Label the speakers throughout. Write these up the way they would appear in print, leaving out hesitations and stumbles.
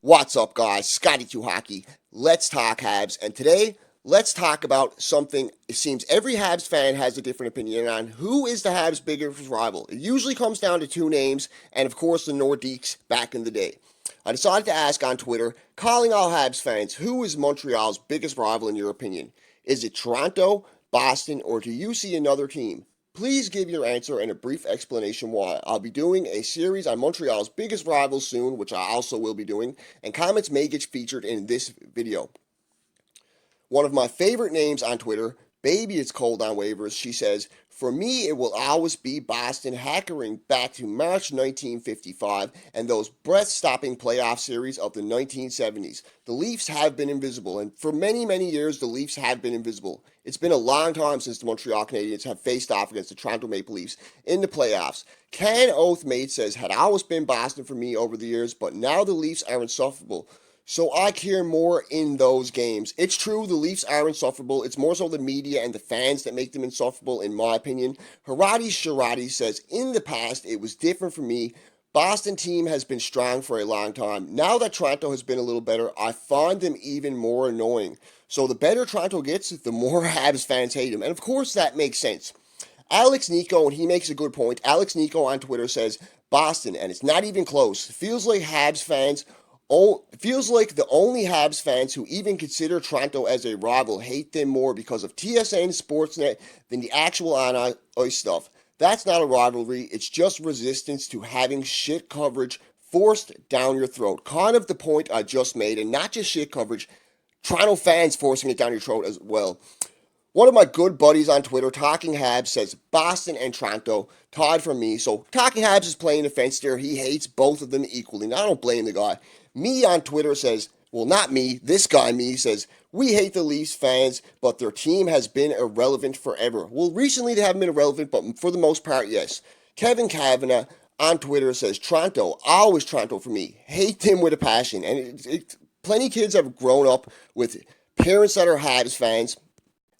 Speaker 1: What's up, guys? Scotty2 Hockey. Let's talk Habs. And today, let's talk about something it seems every Habs fan has a different opinion on. Who is the Habs' biggest rival? It usually comes down to two names, and of course, the Nordiques back in the day. I decided to ask on Twitter, calling all Habs fans, who is Montreal's biggest rival in your opinion? Is it Toronto, Boston, or do you see another team? Please give your answer and a brief explanation why. I'll be doing a series on Montreal's biggest rivals soon, which I also will be doing, and comments may get featured in this video. One of my favorite names on Twitter, Baby It's Cold on Waivers, she says, for me, it will always be Boston hankering back to March 1955 and those breath-stopping playoff series of the 1970s. The Leafs have been invisible, and for many, many years, the Leafs have been invisible. It's been a long time since the Montreal Canadiens have faced off against the Toronto Maple Leafs in the playoffs. Can Oathmate says, had always been Boston for me over the years, but now the Leafs are insufferable. So I care more in those games. It's true, the Leafs are insufferable. It's more so the media and the fans that make them insufferable, in my opinion. Harati Sharati says, in the past, it was different for me. Boston team has been strong for a long time. Now that Toronto has been a little better, I find them even more annoying. So the better Toronto gets, the more Habs fans hate them. And of course, that makes sense. Alex Nico, and he makes a good point. Alex Nico on Twitter says, Boston, and it's not even close. Feels like the only Habs fans who even consider Toronto as a rival hate them more because of TSN Sportsnet than the actual on-ice stuff. That's not a rivalry, it's just resistance to having shit coverage forced down your throat. Kind of the point I just made, and not just shit coverage, Toronto fans forcing it down your throat as well. One of my good buddies on Twitter, Talking Habs, says Boston and Toronto tied for me. So Talking Habs is playing the fence there. He hates both of them equally. And I don't blame the guy. Me on Twitter says, well, not me, this guy, me, says, we hate the Leafs fans, but their team has been irrelevant forever. Well, recently they haven't been irrelevant, but for the most part, yes. Kevin Kavanagh on Twitter says, Toronto, always Toronto for me. Hate them with a passion. And plenty of kids have grown up with parents that are Habs fans.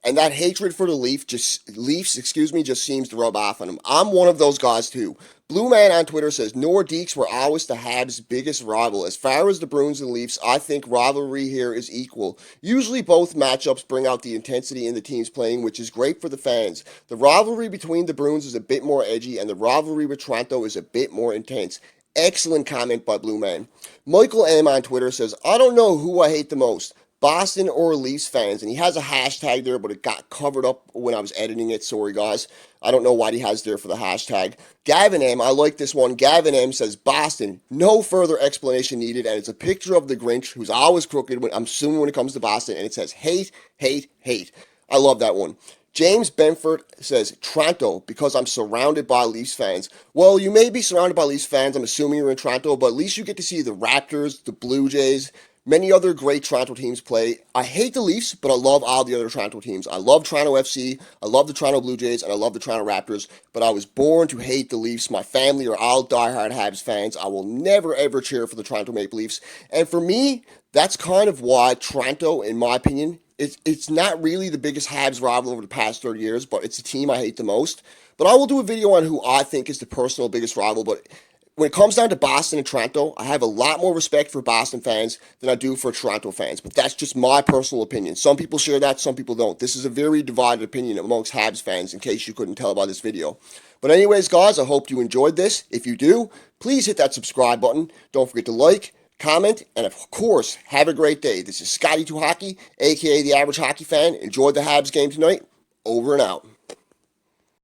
Speaker 1: And that hatred for the Leafs just seems to rub off on him. I'm one of those guys too. Blue Man on Twitter says, Nordiques were always the Habs' biggest rival. As far as the Bruins and Leafs, I think rivalry here is equal. Usually both matchups bring out the intensity in the teams playing, which is great for the fans. The rivalry between the Bruins is a bit more edgy, and the rivalry with Toronto is a bit more intense. Excellent comment by Blue Man. Michael M on Twitter says, I don't know who I hate the most, Boston or Leafs fans, and he has a hashtag there, but it got covered up when I was editing it. Sorry, guys. I don't know what he has there for the hashtag. Gavin M, I like this one. Gavin M says, Boston, no further explanation needed, and it's a picture of the Grinch, who's always crooked, I'm assuming when it comes to Boston, and it says, hate, hate, hate. I love that one. James Benford says, Toronto, because I'm surrounded by Leafs fans. Well, you may be surrounded by Leafs fans. I'm assuming you're in Toronto, but at least you get to see the Raptors, the Blue Jays, many other great Toronto teams play. I hate the Leafs, but I love all the other Toronto teams. I love Toronto FC, I love the Toronto Blue Jays, and I love the Toronto Raptors, but I was born to hate the Leafs. My family are all diehard Habs fans. I will never, ever cheer for the Toronto Maple Leafs. And for me, that's kind of why Toronto, in my opinion, it's not really the biggest Habs rival over the past 30 years, but it's the team I hate the most. But I will do a video on who I think is the personal biggest rival, but when it comes down to Boston and Toronto, I have a lot more respect for Boston fans than I do for Toronto fans. But that's just my personal opinion. Some people share that, some people don't. This is a very divided opinion amongst Habs fans, in case you couldn't tell by this video. But anyways, guys, I hope you enjoyed this. If you do, please hit that subscribe button. Don't forget to like, comment, and of course, have a great day. This is Scotty2 Hockey, aka the Average Hockey Fan. Enjoyed the Habs game tonight. Over and out.